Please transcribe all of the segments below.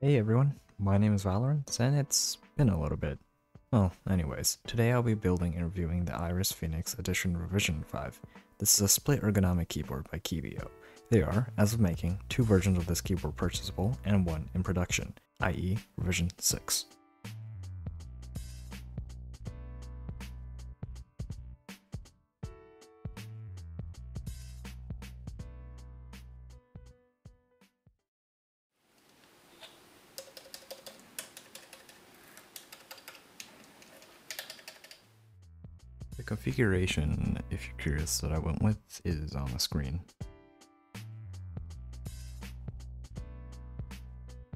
Hey everyone, my name is Valorant, and it's been a little bit. Well, anyways, today I'll be building and reviewing the Iris Phoenix Edition Revision 5. This is a split ergonomic keyboard by Keebio. There are, as of making, two versions of this keyboard purchasable and one in production, i.e. Revision 6. The configuration, if you're curious, that I went with is on the screen.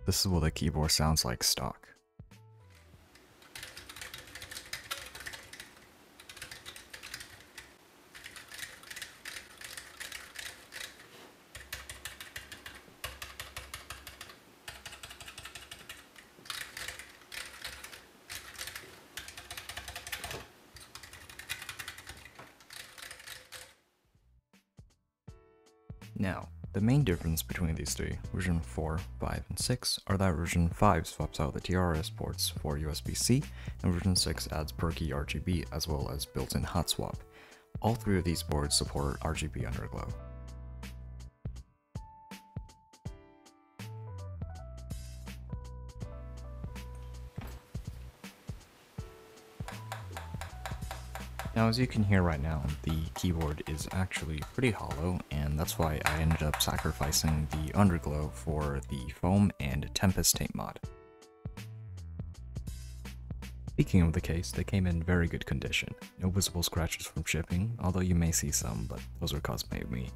This is what the keyboard sounds like stock. Now, the main difference between these three, version 4, 5, and 6, are that version 5 swaps out the TRS ports for USB-C, and version 6 adds perky RGB as well as built-in hot swap. All three of these boards support RGB underglow. Now, as you can hear right now, the keyboard is actually pretty hollow, and that's why I ended up sacrificing the underglow for the foam and Tempest tape mod. Speaking of the case, they came in very good condition. No visible scratches from shipping, although you may see some, but those are caused by me.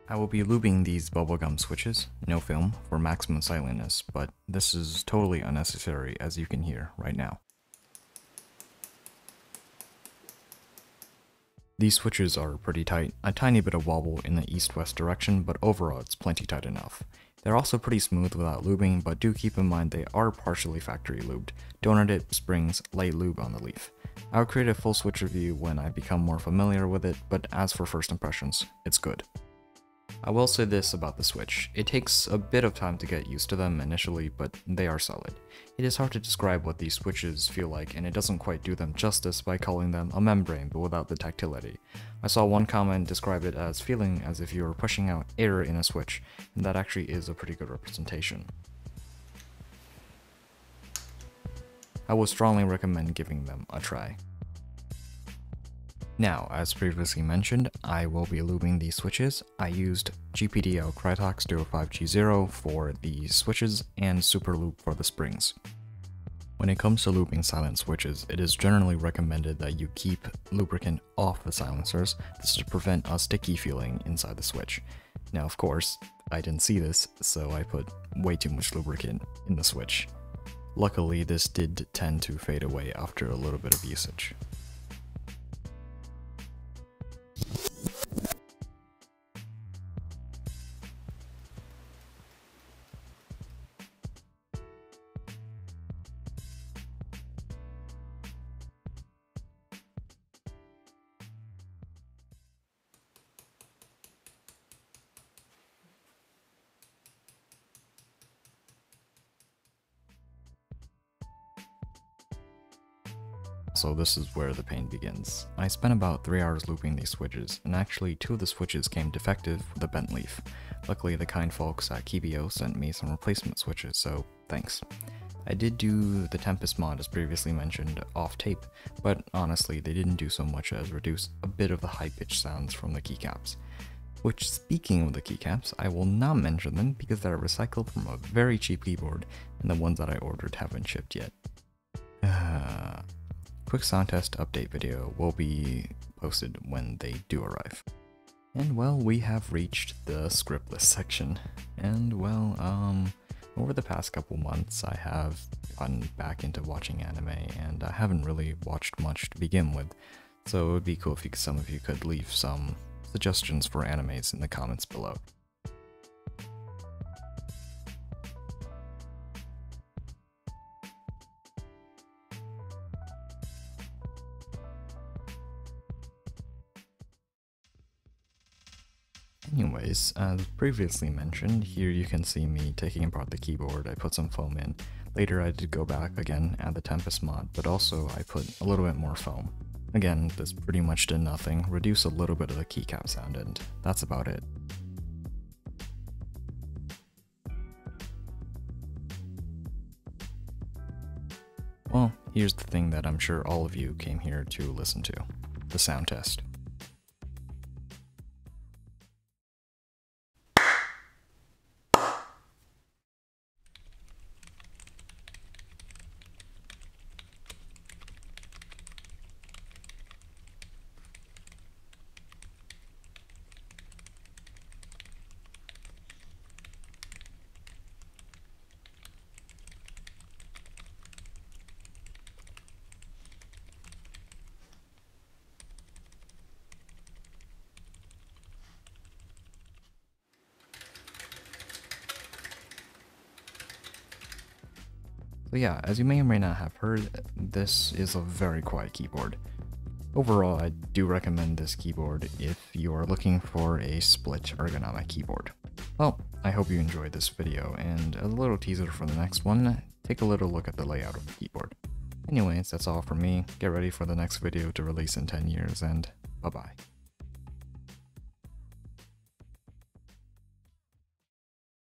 I will be lubing these Bobagum switches, no film, for maximum silentness, but this is totally unnecessary as you can hear right now. These switches are pretty tight, a tiny bit of wobble in the east-west direction, but overall it's plenty tight enough. They're also pretty smooth without lubing, but do keep in mind they are partially factory lubed. Donut it, springs, light lube on the leaf. I'll create a full switch review when I become more familiar with it, but as for first impressions, it's good. I will say this about the Switch, it takes a bit of time to get used to them initially, but they are solid. It is hard to describe what these switches feel like, and it doesn't quite do them justice by calling them a membrane but without the tactility. I saw one comment describe it as feeling as if you were pushing out air in a Switch, and that actually is a pretty good representation. I would strongly recommend giving them a try. Now, as previously mentioned, I will be lubing these switches. I used GPDL Krytox 05G0 for the switches and Super Lube for the springs. When it comes to lubing silent switches, it is generally recommended that you keep lubricant off the silencers. This to prevent a sticky feeling inside the switch. Now, of course, I didn't see this, so I put way too much lubricant in the switch. Luckily, this did tend to fade away after a little bit of usage. So this is where the pain begins. I spent about 3 hours looping these switches, and actually 2 of the switches came defective with a bent leaf. Luckily the kind folks at Keebio sent me some replacement switches, so thanks. I did do the Tempest mod as previously mentioned off tape, but honestly they didn't do so much as reduce a bit of the high-pitched sounds from the keycaps. Which, speaking of the keycaps, I will not mention them because they're recycled from a very cheap keyboard, and the ones that I ordered haven't shipped yet. Quick sound test update video will be posted when they do arrive. And well, we have reached the script list section. And well, over the past couple months I have gotten back into watching anime, and I haven't really watched much to begin with. So it would be cool if some of you could leave some suggestions for animes in the comments below. Anyways, as previously mentioned, here you can see me taking apart the keyboard. I put some foam in. Later I did go back again, add the Tempest mod, but also I put a little bit more foam. Again, this pretty much did nothing, reduce a little bit of the keycap sound, and that's about it. Well, here's the thing that I'm sure all of you came here to listen to, the sound test. So yeah, as you may or may not have heard, this is a very quiet keyboard. Overall, I do recommend this keyboard if you are looking for a split ergonomic keyboard. Well, I hope you enjoyed this video, and a little teaser for the next one, take a little look at the layout of the keyboard. Anyways, that's all from me. Get ready for the next video to release in 10 years, and bye-bye.